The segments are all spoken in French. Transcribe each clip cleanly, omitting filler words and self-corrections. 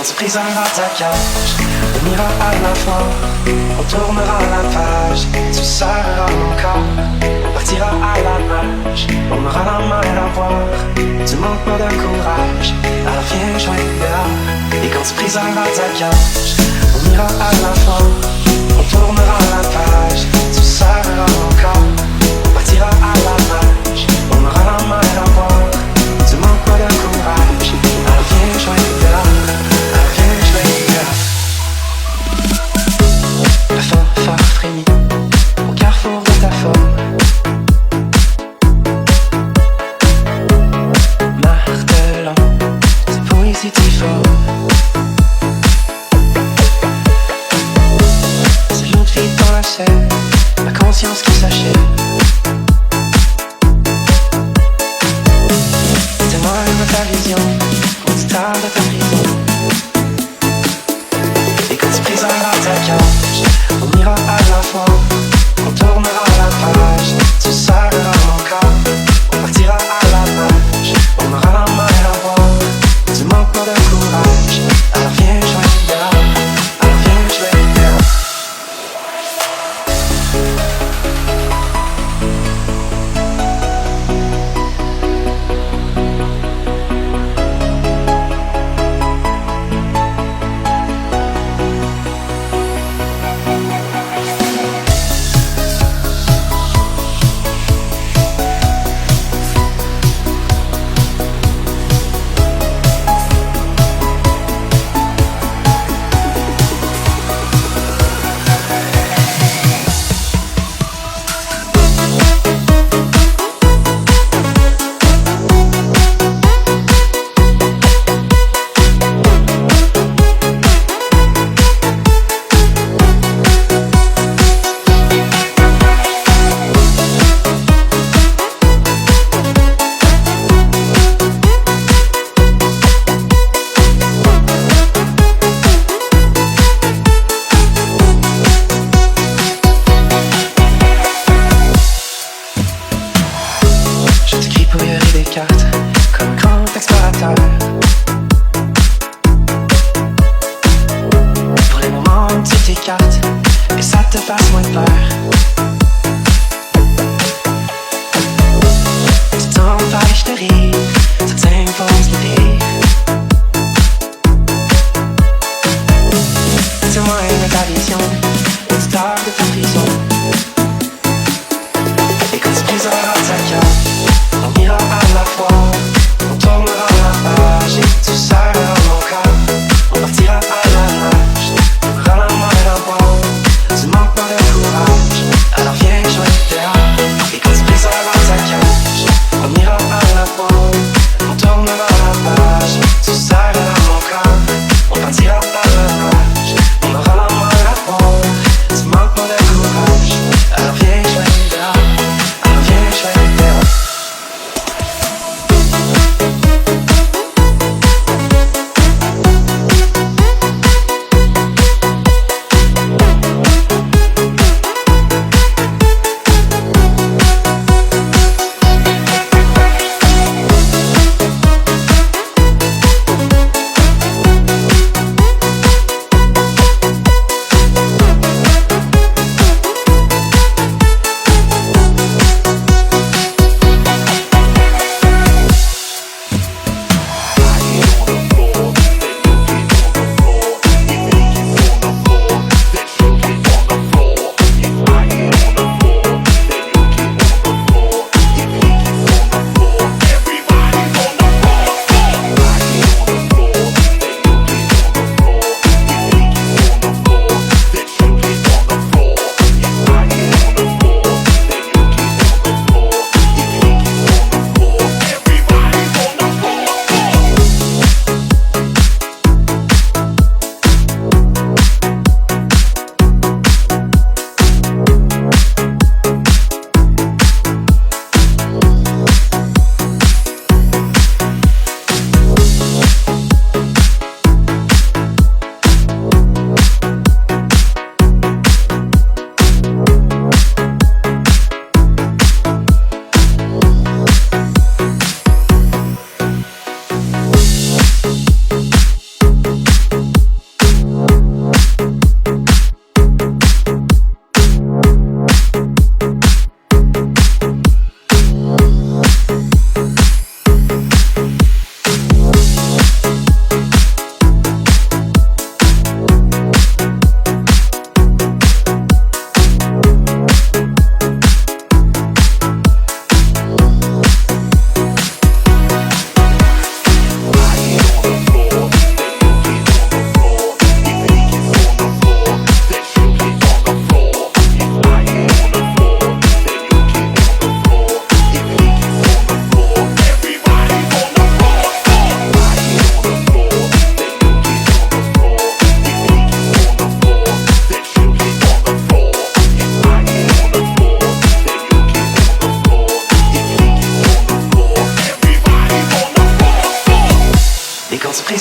se brisera ta cage, on ira à la fois, on tournera la page, se serrera encore, on partira à la nage, on aura la main et la boire, tu manques pas de courage, alors viens jouer dehors. Et quand se brisera ta cage, on ira à la fois, on tournera la page, se serrera encore, on partira à la nage, on aura la main et la boire, tu manques pas de courage, alors viens jouer dehors. La fanfare frémit au carrefour de ta forme. Martelant tes poésies difformes. C'est l'autre fille dans la scène, ma conscience qui s'achève. Témoigne de ta vision, constat de ta prison. Et quand tu briseras ta cage, on ira à la fois, on tournera la page, tu serreras mon corps, on partira à la nage, on aura la main et la boire, tu manques pas de courage, alors viens jouer dehors, alors viens jouer dehors.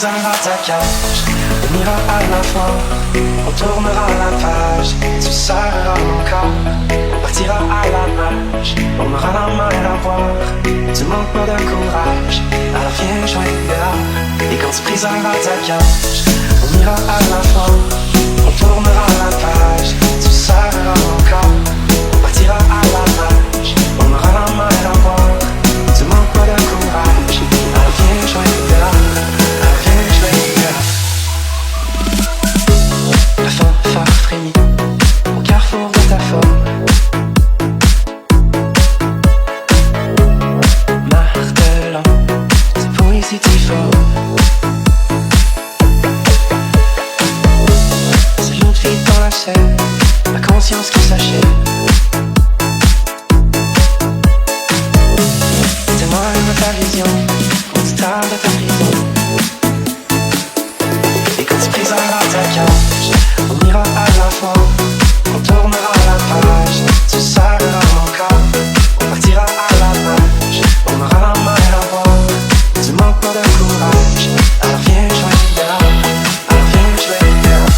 brisera ta cage. On ira à la fois, on tournera la page. Tu serreras mon corps, on partira à la nage. On aura la main et la boire, tu manques pas de courage. Alors viens jouer dehors, et quand tu briseras ta cage, on ira à la fois, on tournera la page. Tu serreras mon corps, on partira à la nage. On aura la main et la boire, tu manques pas de courage. Alors viens jouer dehors, alors viens jouer dehors. La fanfare frémit au carrefour de ta forme. Martelant tes poésies difformes. C'est l'autre fille dans la scène, ma conscience qui s'achève. Témoigne de ta vision, quand tu tardes de ta prison. Et quand tu briseras ta cage, on ira à la fois, on tournera la page. Tu serreras mon corps, on partira à la nage. On aura la main et la boire, tu manques pas de courage. Alors viens jouer dehors, alors viens jouer dehors.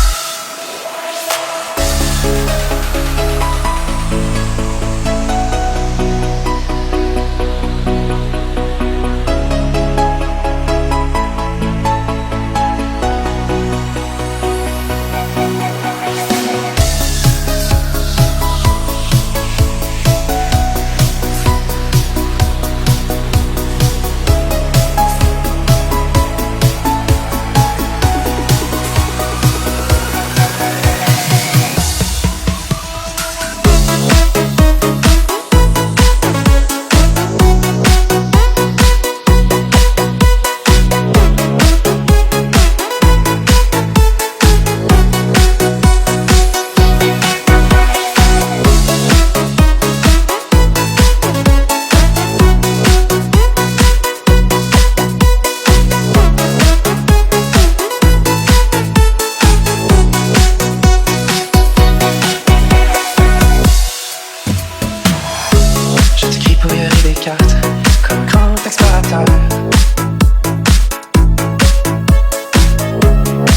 Comme un grand explorateur,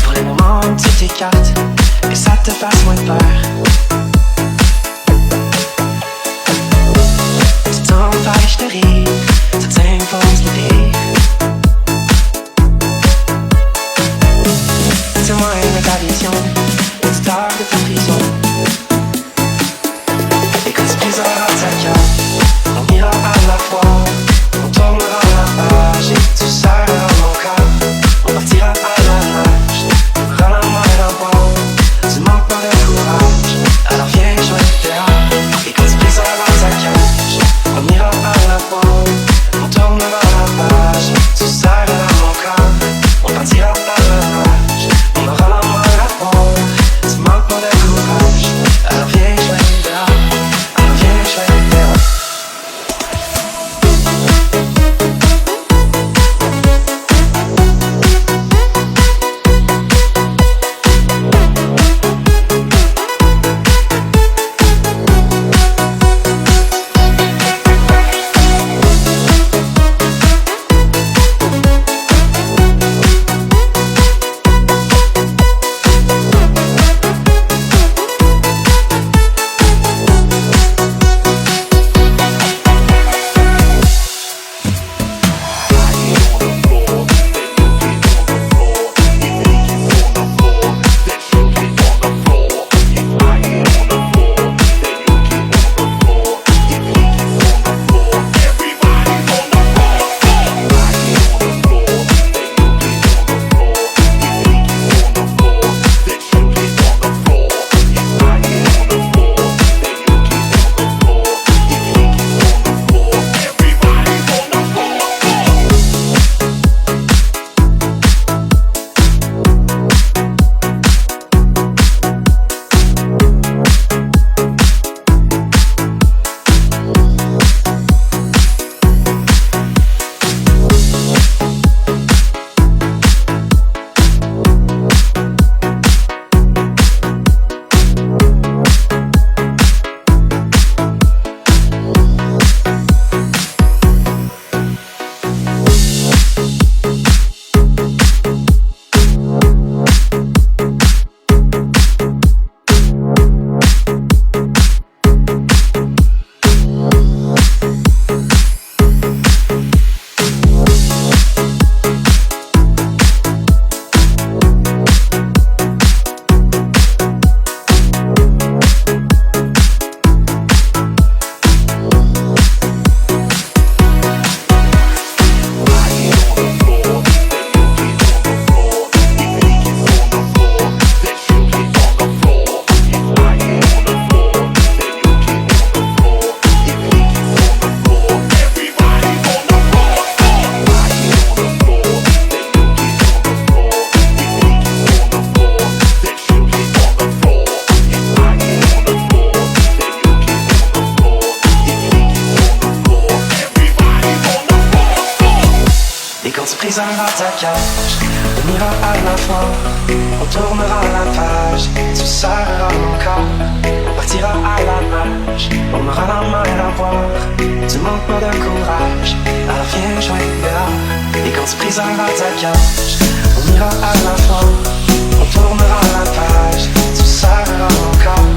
pour les moments où tu t'écartes et ça te fasse moins peur. Tu t'empêches de rire, ça t'impose le rire. Témoigne de ta vision, tu dors de ta prison. Et quand tu briseras ta cage, on ira à la fois, on tournera la page. Et tu serreras mon corps, on partira à la nage. On aura la main et la boire, tu manques pas de courage. Alors viens jouer dehors, et quand tu briseras ta cage, on ira à la fois, on tournera la page. Tu serreras mon corps, on partira à la nage. On aura la main brisera ta cage. On ira à la fois, on tournera la page. Tu serreras mon corps, on partira à la nage. On aura la main et la boire, tu manques pas de courage. Alors viens jouer dehors, et quand tu briseras ta cage, on ira à la fois, on tournera la page. Tu serreras mon corps,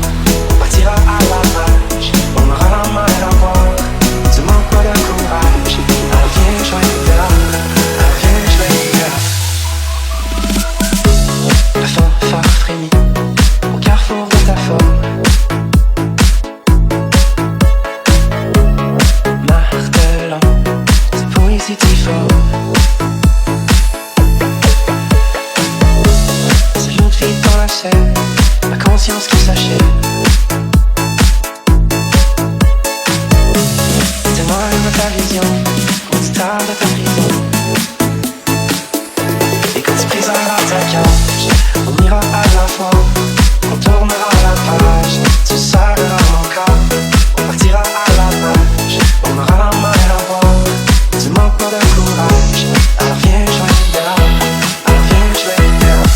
on partira à la nage. On aura la main et la boire, tu manques pas de courage. Alors viens jouer dehors, alors viens jouer dehors. La fanfare frémit au carrefour de ta forme. Martelant, c'est poésie difforme. C'est l'autre fille dans la scène, ma conscience qui s'achève. Témoigne de ta vision, on se tarde de ta prison. Et quand tu briseras ta cage, on ira à la fois, on tournera la page. Tu serreras mon corps, on partira à la nage. On aura la main et la boire, tu manques pas de courage. Alors viens jouer dehors, alors viens jouer dehors.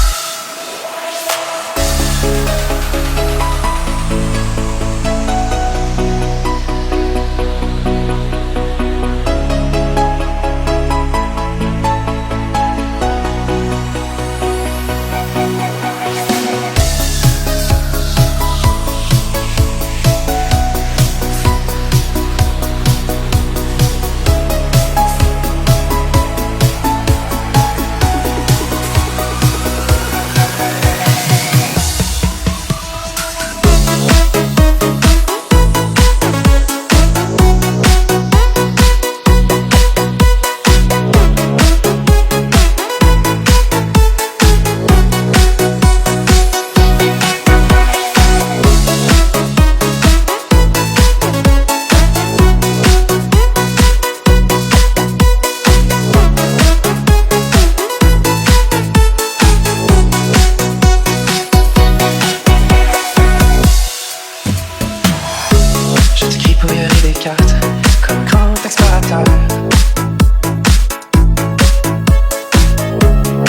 Comme grand explorateur,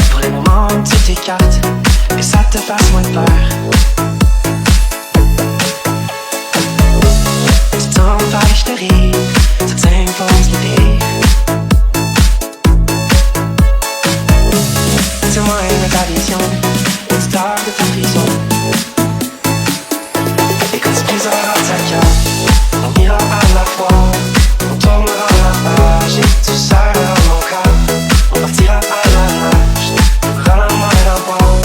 pour les moments où tu t'écartes et ça te fasse moins peur. Tu t'envahis, je te ris, ça t'impose l'idée. Témoigne de ta vision, tu dors de ta prison. Et quand tu briseras ta cage, on ira à la fois, on tournera la page. Et tu serreras mon corps, on partira à la nage. On aura la main et la boire,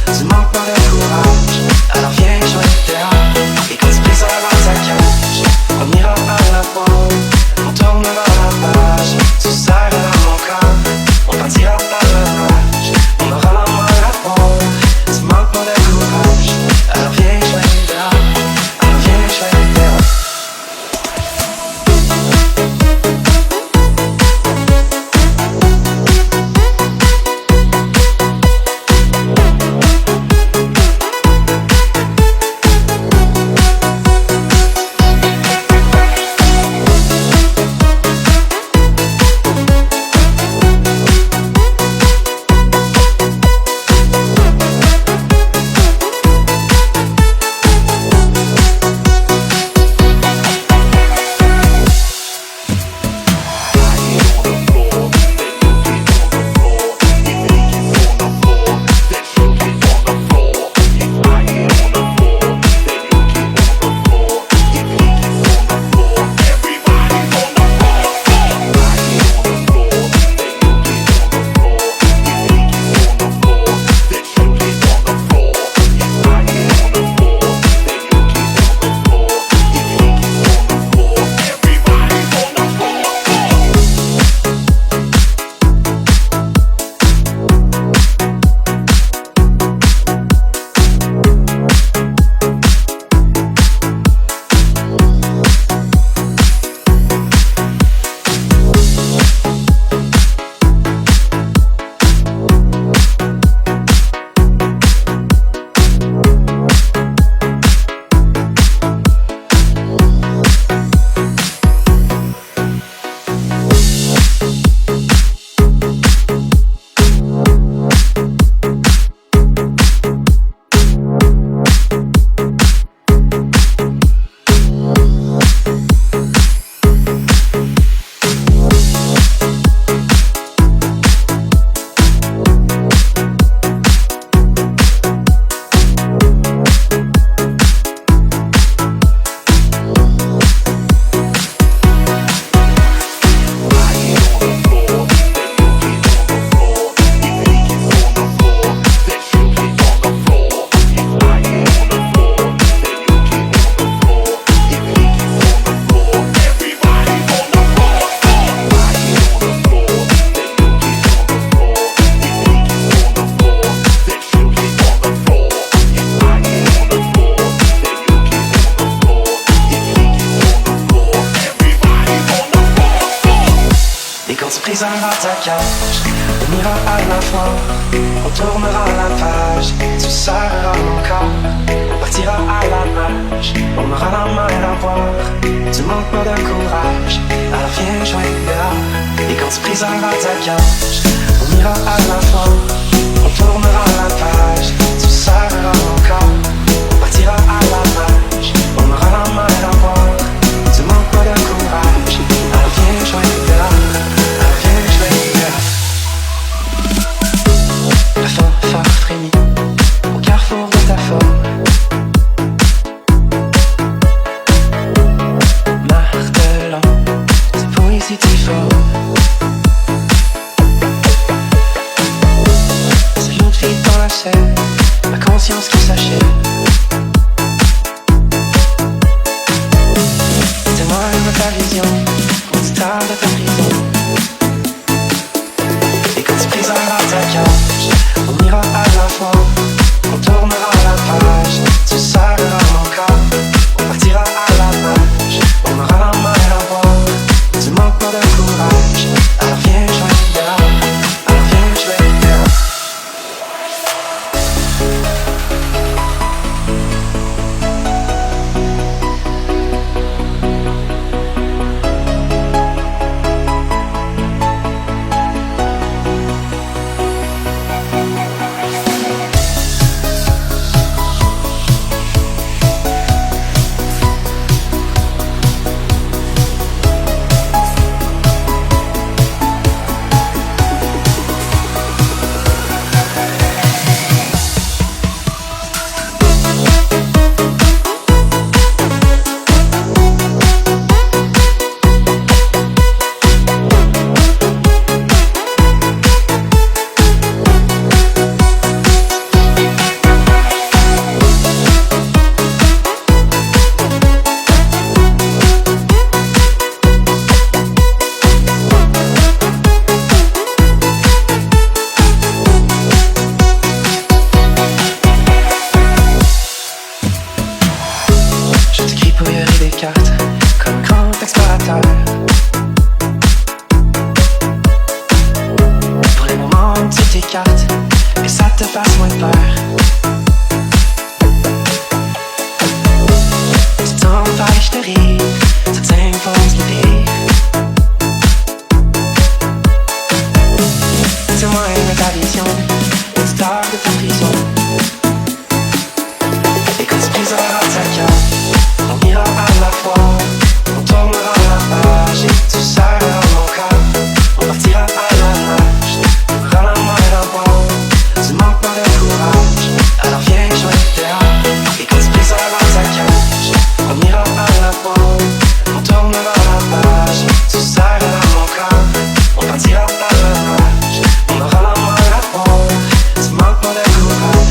tu manques pas de courage. Alors viens jouer dehors, et quand tu briseras ta cage, on ira à la fois, on tournera la page. Et tu serreras mon corps, on partira à la nage. On aura la main et la boire, tu manques pas de courage. brisera ta cage. On ira à la fois, on tournera la page. Tu serreras mon corps, on partira à la nage. On aura la main et la boire, tu manques pas de courage. Alors viens jouer dehors, et quand tu briseras ta cage, on ira à la fois, on tournera la page. Tu serreras mon corps, on partira à la nage. On aura la main et la boire, tu manques pas de courage. Alors viens jouer dehors, alors viens jouer dehors. La fanfare frémit au carrefour de ta forme. Martelant, c'est poésie difforme. C'est l'autre fille dans la scène, ma conscience qui s'achève. Témoigne de ta vision, quand tu tardes de ta prison. Et quand tu briseras ta cage, on ira à la fois, on tournera la page. Tu serreras mon corps, on partira à la nage. On aura la main et la boire, tu manques pas de courage. Alors viens jouer dehors, alors viens jouer dehors. Je te gribouillerai des cartes comme un grand explorateur. Pour les moments où tu t'écartes et ça te fasse moins peur. Tu t'envaches de rire, ça t'impose l'idée. Témoigne de ta vision, tu dors de ta prison. Et quand tu briseras ta cage, on ira à la fois, on tournera la page. Et tu serreras mon corps, on partira à la nage. On aura la main et la boire, tu manques pas de courage. Alors viens jouer dehors, et quand tu briseras ta cage, on ira à la fois, on tournera la page. Et tu serreras mon corps, on partira à la nage. On aura la main et la boire, tu manques pas de courage.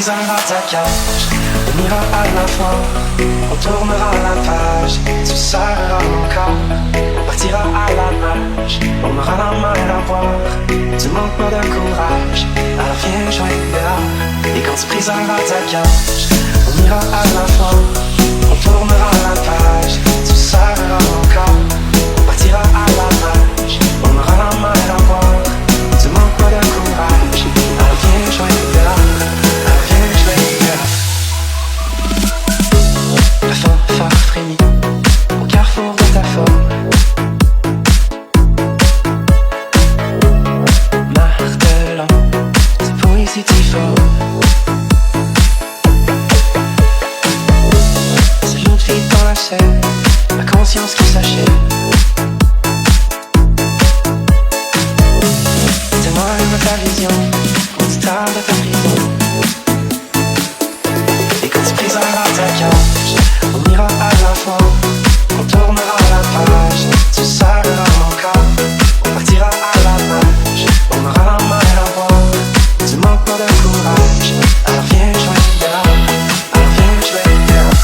brisera ta cage. On ira à la fois, on tournera la page, se serrera mon corps, on partira à la nage, on aura la main à boire. Tu manques pas de courage, alors viens jouer dehors. Et quand tu briseras ta cage, on ira à la fois, on tournera la page, se serrera mon corps, on partira à la nage, on aura la main à boire. Tu manques pas de courage, alors viens jouer dehors, alors viens jouer dehors. La fanfare frémit au carrefour de ta forme. Martelant, c'est poésie difforme. C'est l'autre fille dans la scène, ma conscience qui s'achève. Témoigne ta vision, quand tu tardes ta prison. Et quand tu briseras ta cage, on ira à la fois, on tournera la page, tu serreras mon corps, on partira à la nage, on aura la main à boire. Tu manques pas de courage, alors viens jouer dehors, alors viens jouer dehors.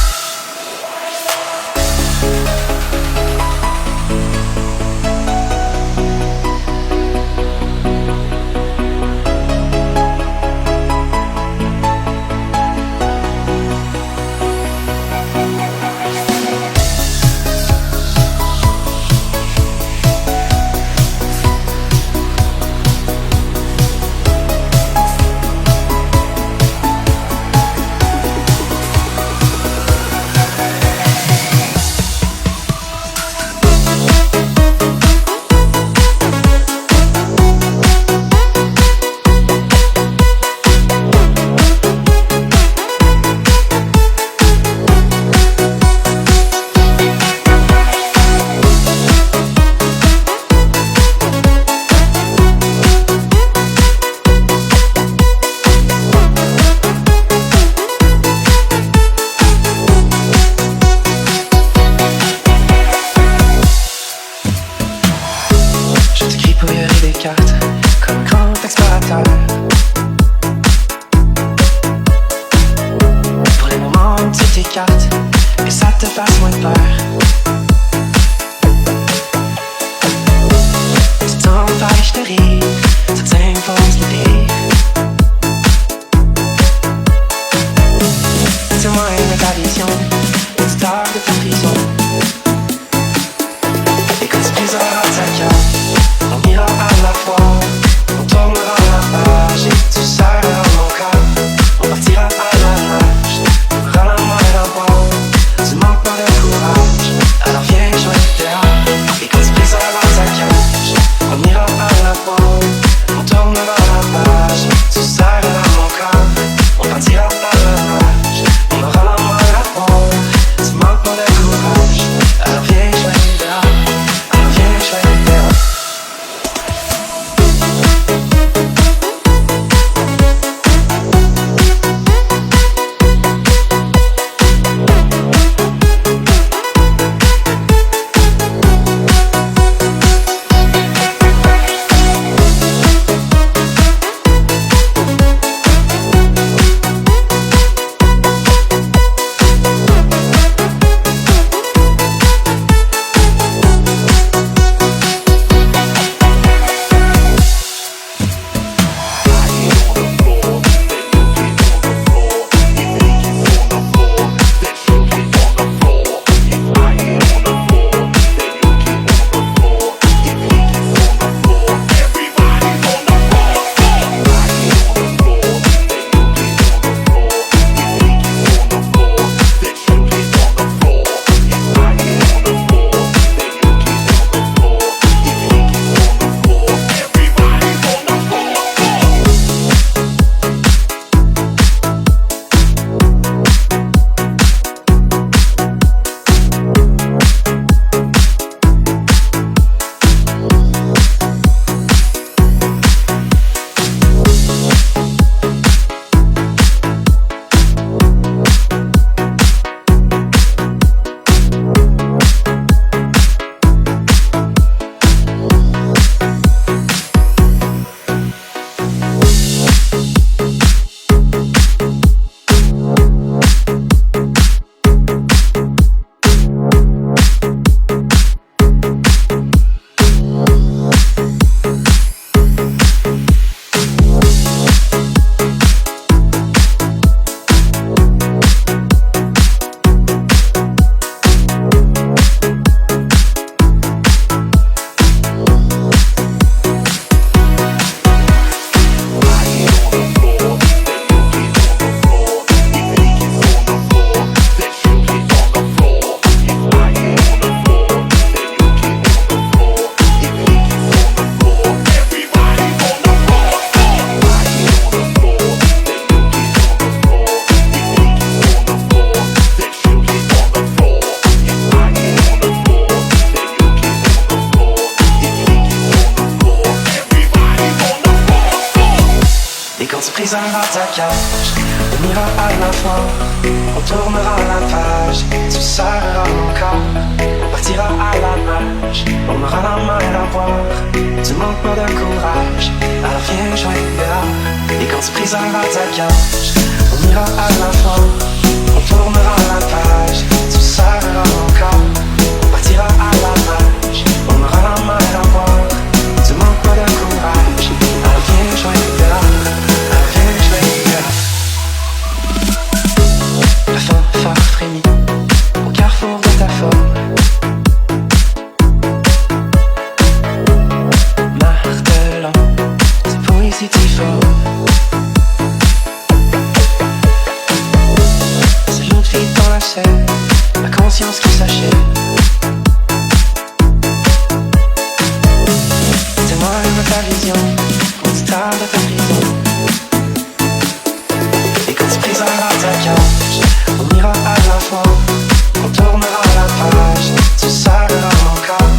brisera ta cage, on ira à la fois, on tournera la page, tu serreras mon corps, on partira à la nage, on aura la main à boire, tu manques pas de courage, alors viens jouer dehors, et quand tu briseras ta cage, on ira à la fois, on tournera la page, tu serreras mon corps, on partira à la nage, on aura la main à boire, tu manques pas de courage, alors viens jouer dehors. La fanfare frémit au carrefour de ta forme. Martelant, c'est poésie difforme. C'est l'autre fille dans la scène, ma conscience qui s'achève. Témoigne de ta vision, constat de ta prison. Et quand tu briseras ta cage, on ira à la fois, on tournera la page, tu serreras mon corps,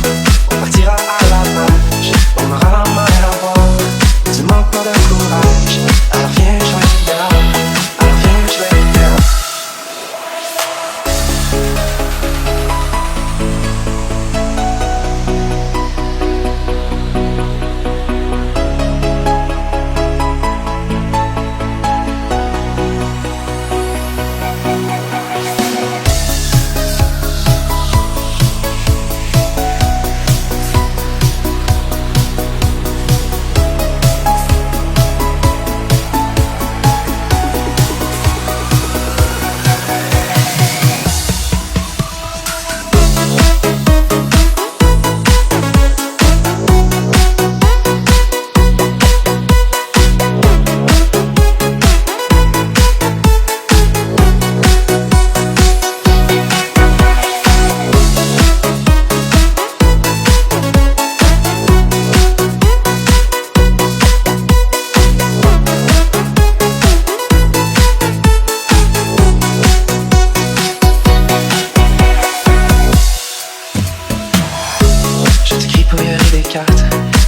on partira à la nage, on aura la main à boire, tu manques pas de courage, alors viens jouer dehors, alors viens jouer dehors.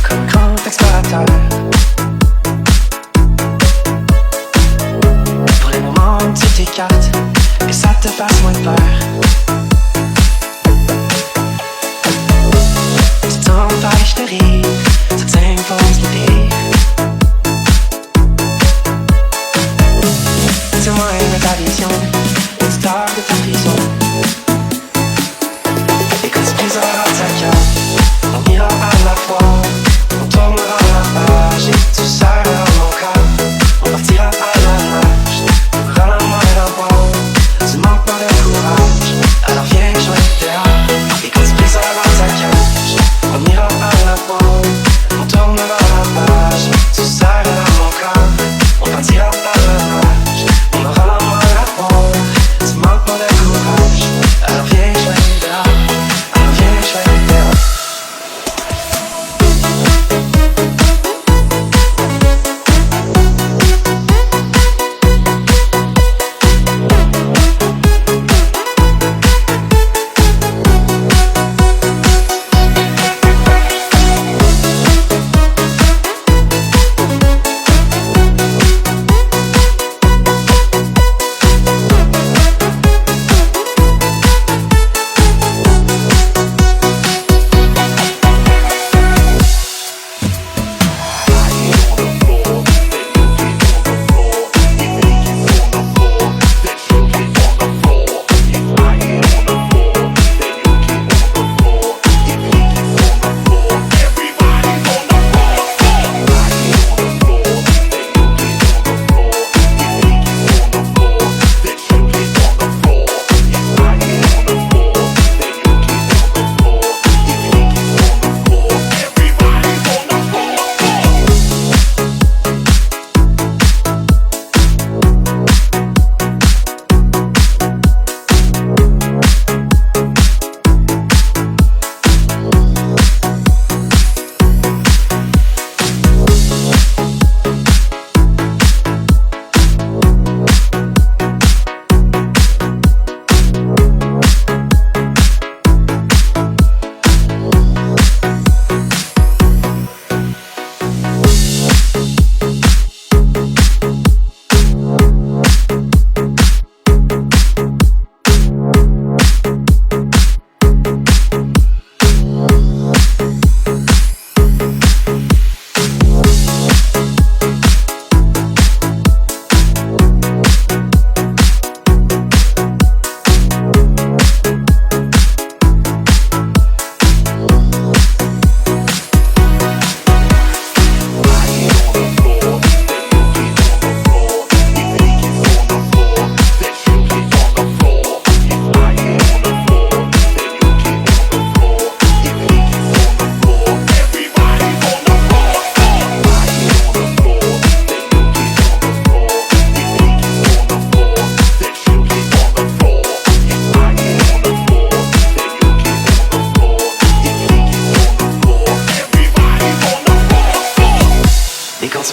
Comme grand explorateur, pour les moments où tu t'écartes et ça te fasse moins peur. Tu t'empêches de rire, ça t'impose l'idée. Témoigne de ta vision, une star de ta prison. Et quand tu briseras ta cage, on ira à la fois, on tournera la page.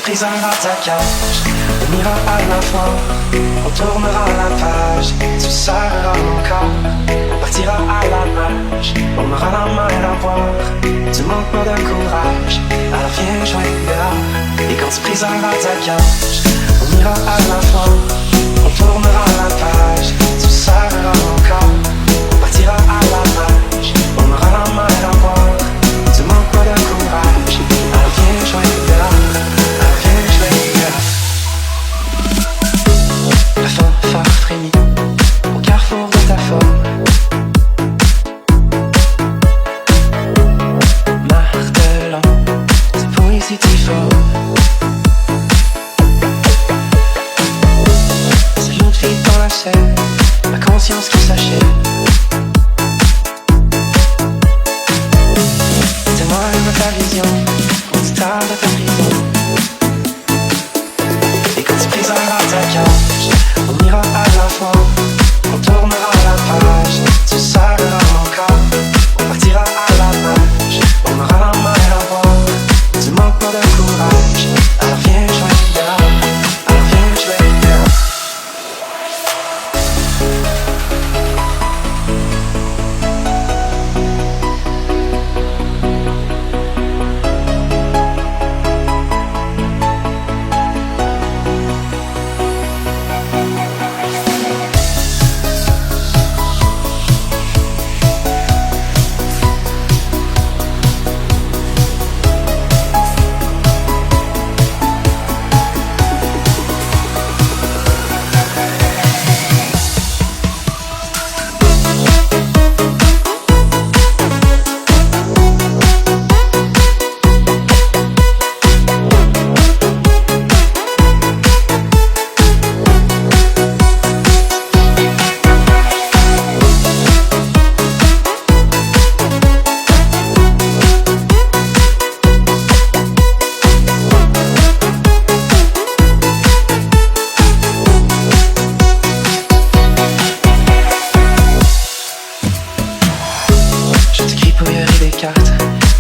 brisera ta cage, on ira à la fois, on tournera la page, tu serreras mon corps, on partira à la nage, on aura la main à boire, tu manques pas de courage, alors viens jouer dehors, et quand tu briseras ta cage, on ira à la fois, on tournera la page, tu serreras mon corps, on partira à la nage, on aura la main à boire, tu manques pas de courage, alors viens jouer dehors, alors viens jouer dehors. La fanfare frémit au carrefour de ta forme. Martelant, c'est poésie difforme. C'est l'autre fille dans la chaîne, ma conscience qui s'achève. Témoigne ta vision, constat de ta prison. Et quand tu briseras ta cage, on ira à la fois, on tournera la page, tu serreras mon corps, on partira à la nage, on aura la main à boire, tu manques pas de courage, alors viens jouer dehors, alors viens jouer dehors.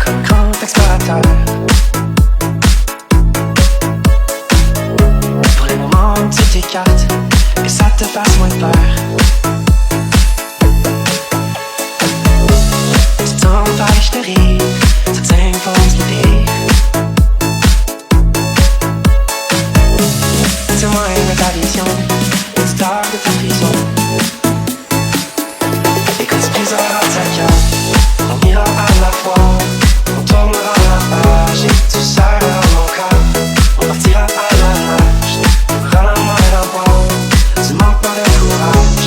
Comme grand explorateur, pour les moments où tu t'écartes et ça te fasse moins peur. Tu t'empêches de rire, ça t'impose l'idée. Témoigne de ta vision, l'histoire de ta prison. Et quand tu briseras ta cage, on ira à la fois, on tournera la page et tu serreras mon corps, on partira à la nage, on aura la main à boire, tu manques pas de courage.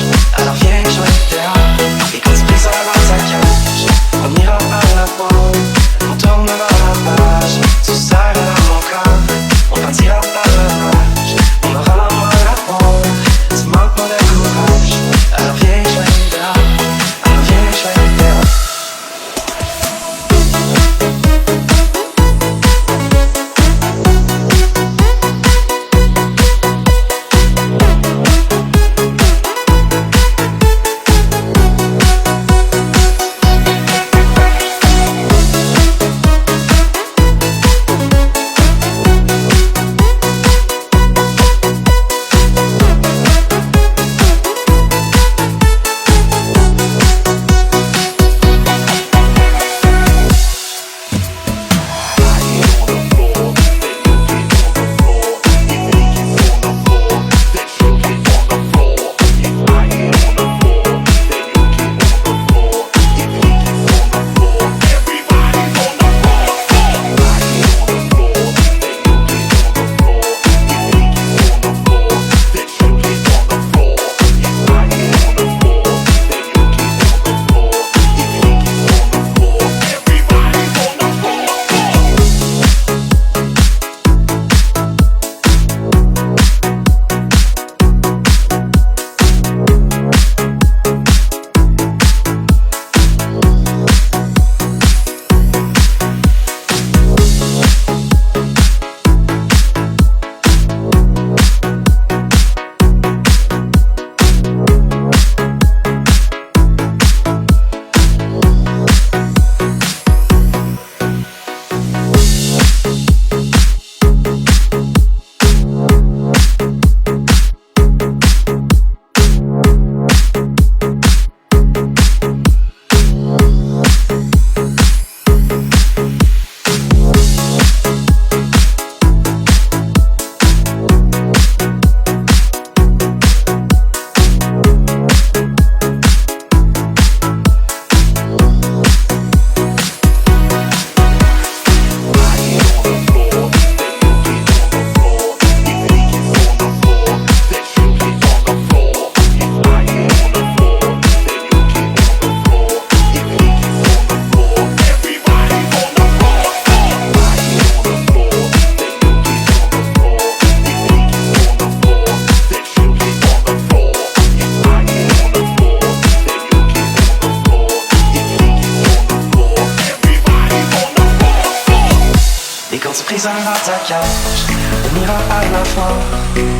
se brisera ta cage, on ira à la fois,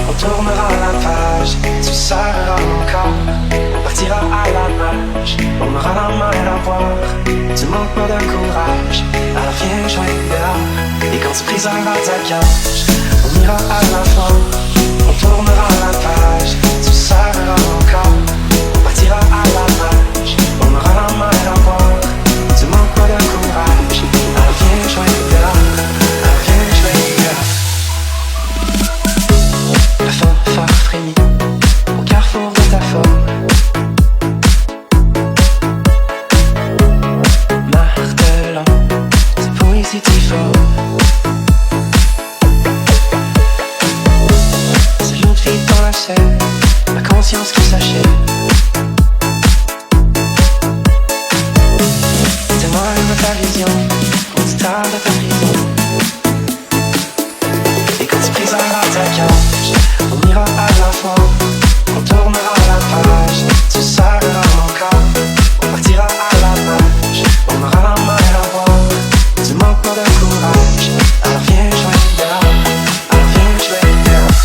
on tournera la page, tu serreras mon corps, on partira à la nage, on aura la main à boire, tu manques pas de courage, alors viens jouer dehors. Et quand se brisera ta cage, on ira à la fois, on tournera la page, tu serreras mon corps, on partira à la nage, on aura la main à boire, tu manques pas de courage, alors viens jouer dehors, alors viens jouer dehors. La fanfare frémit au carrefour de ta forme. Martelant, c'est poésie difforme. C'est l'autre fille dans la scène, ma conscience qui s'achève. Témoigne de ta vision, constat de ta prison. Et quand tu briseras ta cage, on ira à la fois, on tournera la page, tu serreras mon corps, on partira à la nage, on aura la main à boire, tu manques pas de courage, alors viens jouer dehors, alors viens jouer dehors.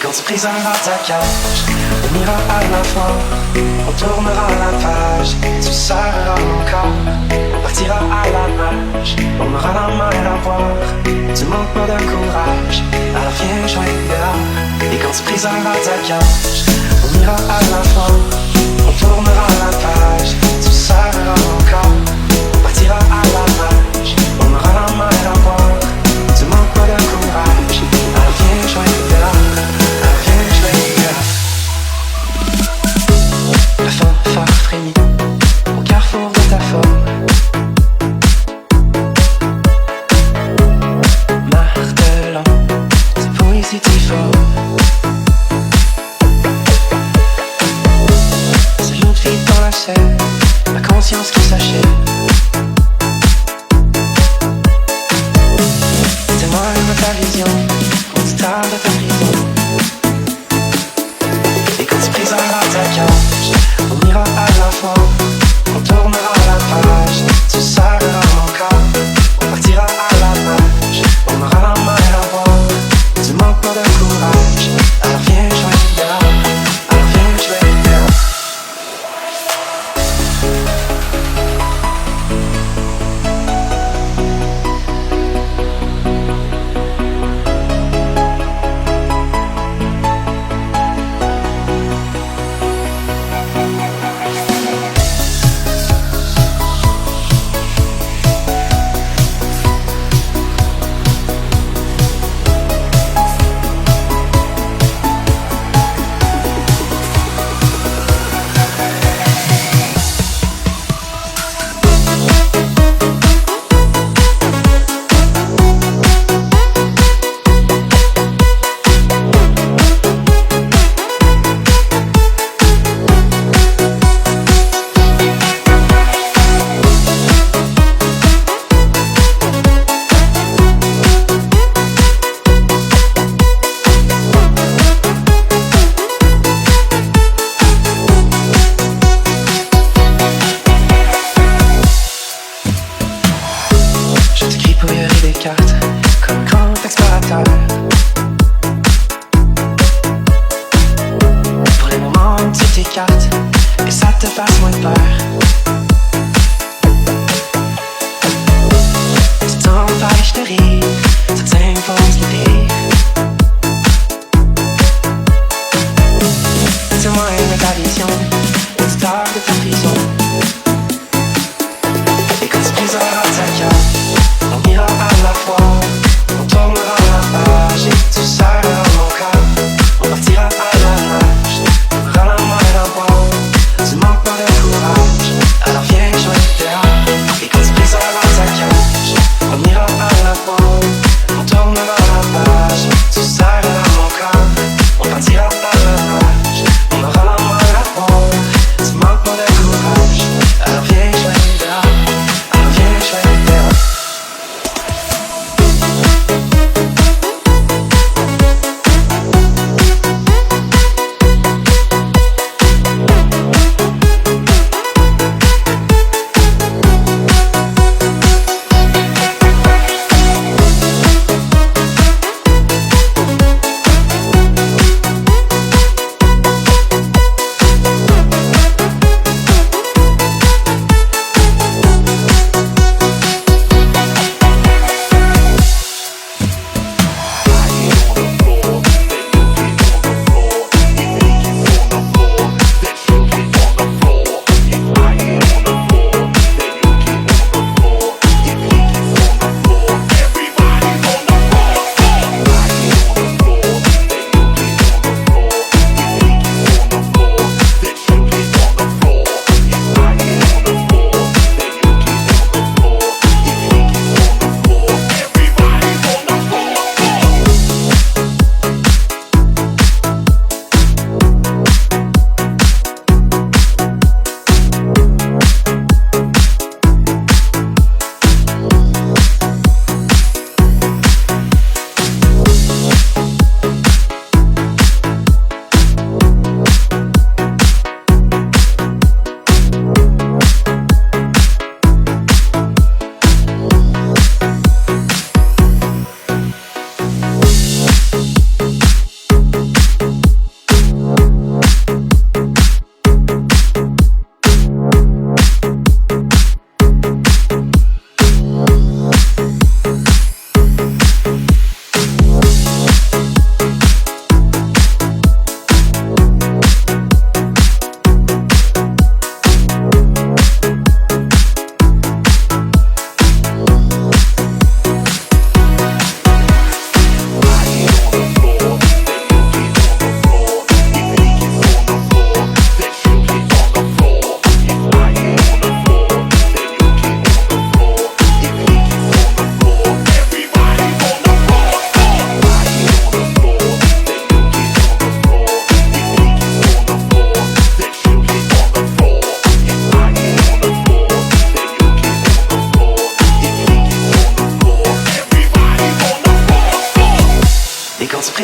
quand tu briseras ta cage, on ira à la fois, on tournera la page, tu serreras mon corps, on partira à la nage, on aura la main à boire, tu manques pas de courage, alors viens jouer dehors. Et quand tu briseras ta cage, on ira à la fois, on tournera la page, tu serreras mon corps, on partira à la nage, on aura la main à boire, tu manques pas de courage, alors viens jouer dehors. La fanfare frémit au carrefour de ta forme. Martelant, c'est poésie difforme. C'est l'autre fille dans la scène, ma conscience qui s'achève. Témoigne de ta vision, constat de ta prison. Et quand tu briseras ta cage, on ira à la fois, on tournera la page, tu serreras mon corps, on partira à la nage, on aura la main à boire, tu manques pas de courage, alors viens jouer dehors, alors viens jouer dehors. Comme un grand explorateur, pour les moments où tu t'écartes, que ça te fasse moins peur. Tu tournes par et je te ris, ça t'impose l'idée. Témoigne de ta vision, auditeur de ta prison. Et quand tu briseras ta cage, on ira à la fois, on tournera la page et tu serreras mon corps, on partira à la nage, on aura la main à boire, tu manques pas de courage.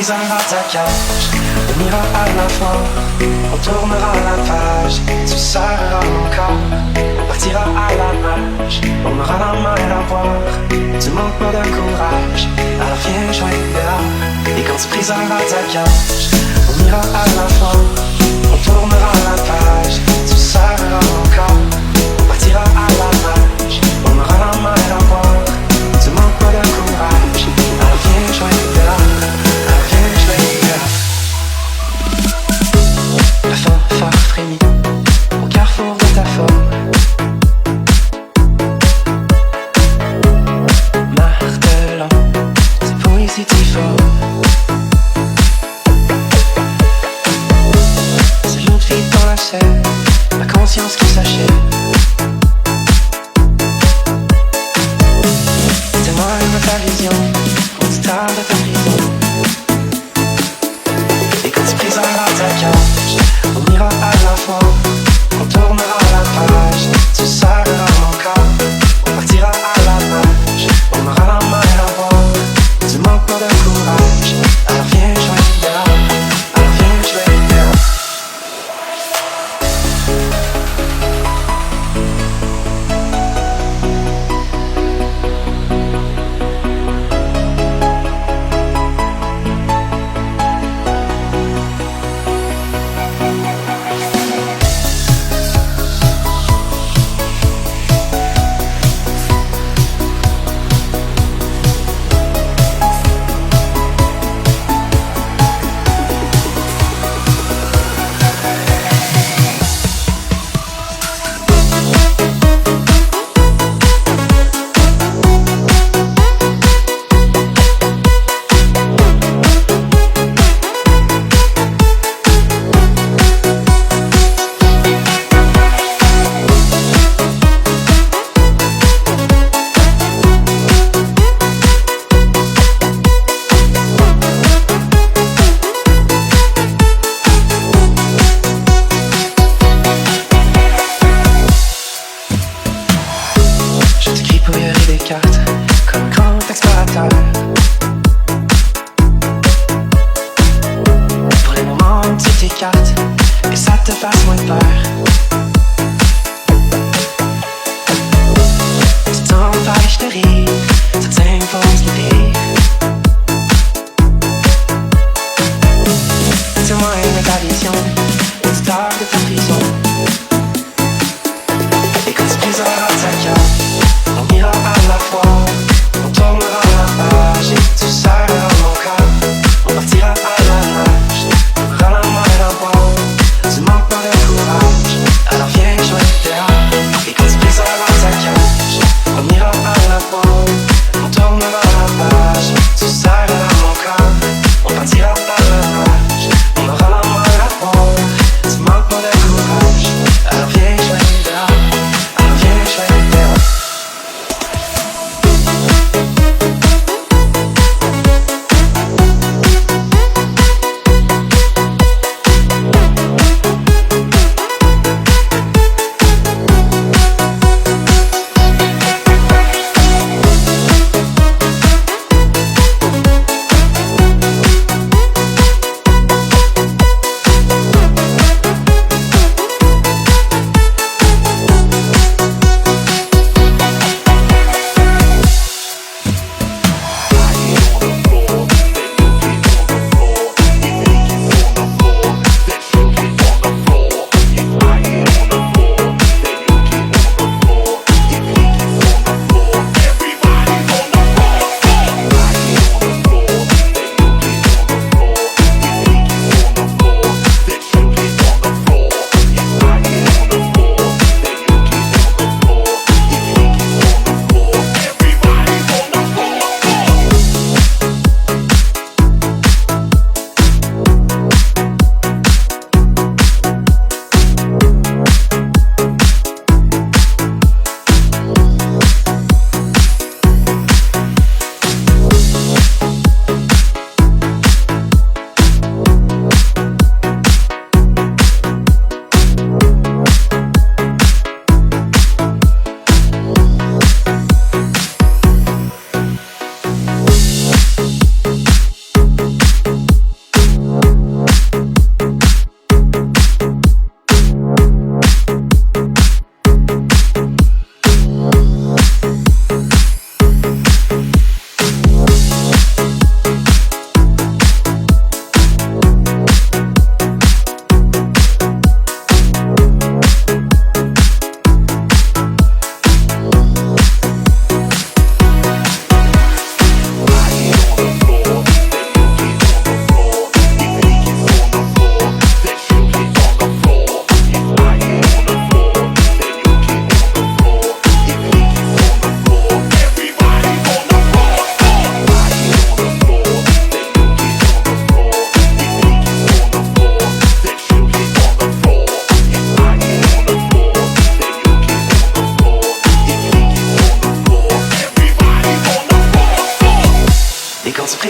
brisera ta cage. On ira à la fois, on tournera la page. Tu serreras mon corps, on partira à la nage. On aura la main à la boire, tu manques pas de courage. Alors viens jouer dehors, et quand tu briseras ta cage, on ira à la fois, on tournera la page. Tu serreras mon corps, on partira à la nage. On aura la main à la boire, tu manques pas de courage. Alors viens jouer dehors, alors viens jouer dehors. La fanfare frémit au carrefour de ta forme. Martelant, c'est poésie difforme. C'est l'autre fille dans la scène, ma conscience qui s'achève. Témoigne ta vision, constat de ta prison. Et quand tu briseras ta cage, on ira à la fois, on tournera la page. Tu serreras mon corps, on partira à la nage. On aura la main à la boire, tu manques pas de courage. Alors viens jouer dehors, alors viens jouer dehors. Je te gribouillerai des cartes comme un grand explorateur. Pour les moments où tu t'écartes, que ça te fasse moins peur. Tu tournes vers et je te ris, ça t'impose l'idée. Témoigne ta vision, auditeur de ta prison. Et quand tu briseras ta cage, on ira à la fois, on tournera la page. Et tu serreras mon corps, on partira à la nage. On aura la main à la boire, tu manques pas de courage.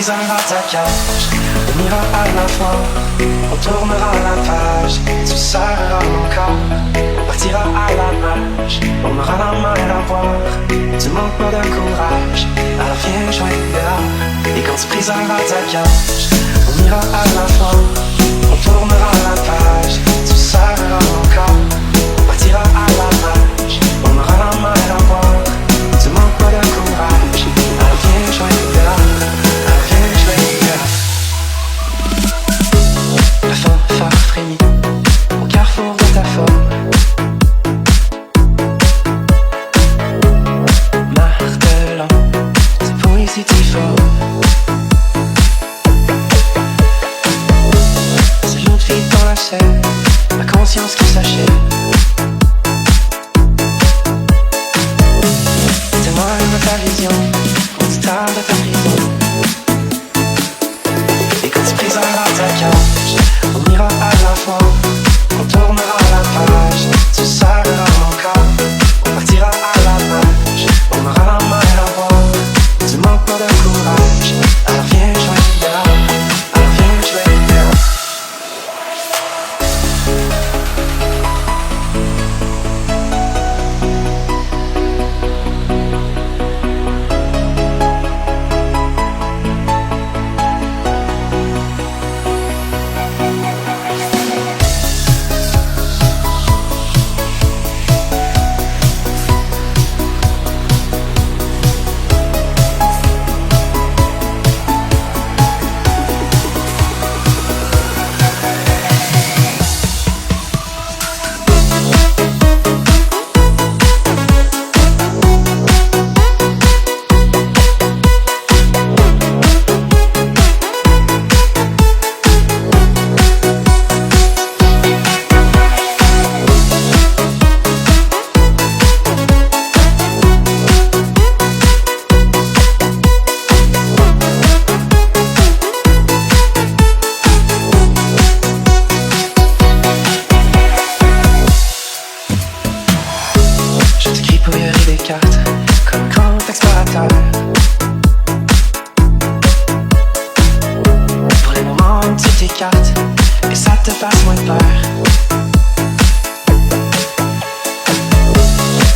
brisera ta cage. On ira à la fois, on tournera la page. Tu serreras mon corps, on partira à la nage. On aura la main à la boire, tu manques pas de courage. Alors viens jouer dehors, et quand tu briseras ta cage, on ira à la fois, on tournera la page. Tu serreras mon corps, on partira à la nage. On aura la main à la boire, tu manques pas de courage. Alors viens jouer dehors, alors viens jouer dehors. La fanfare frémit au carrefour de ta forme. Martelant ces poésies difformes. C'est l'autre fille dans la scène, ma conscience qui s'achève. Témoigne de ta vision, constat de ta prison. Et quand tu briseras ta cage, on ira à la fois, on tournera la page. Tu serreras mon corps, on partira à la nage. On aura la main à la boire, tu manques pas de courage. Alors viens jouer dehors, alors viens jouer dehors. Je te gribouillerai des cartes comme un grand explorateur. Pour les moments où tu t'écartes et ça te fasse moins peur.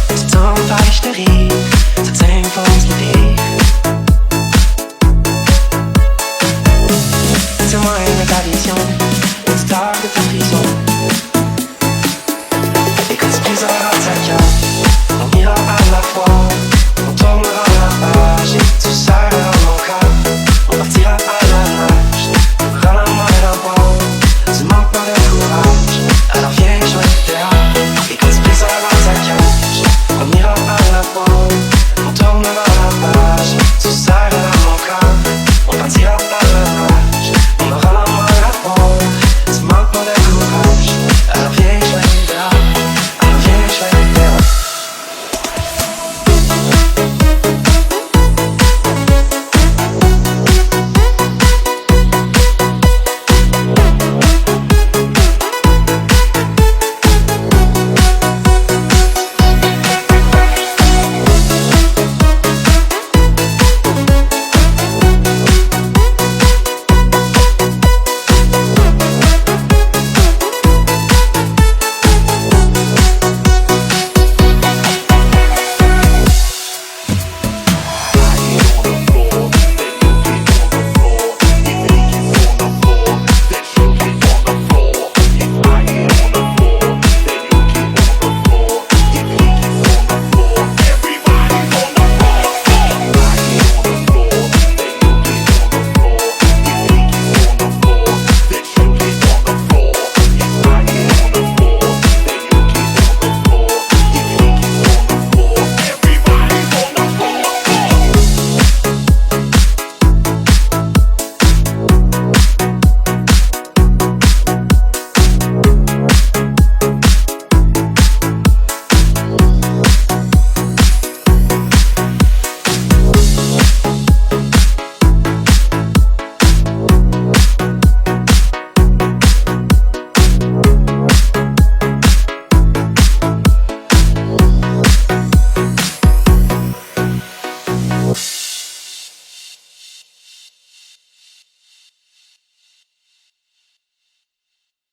Tu tournes par et je te ris, ça t'impose l'idée. Témoigne de ta vision, une star de ta prison.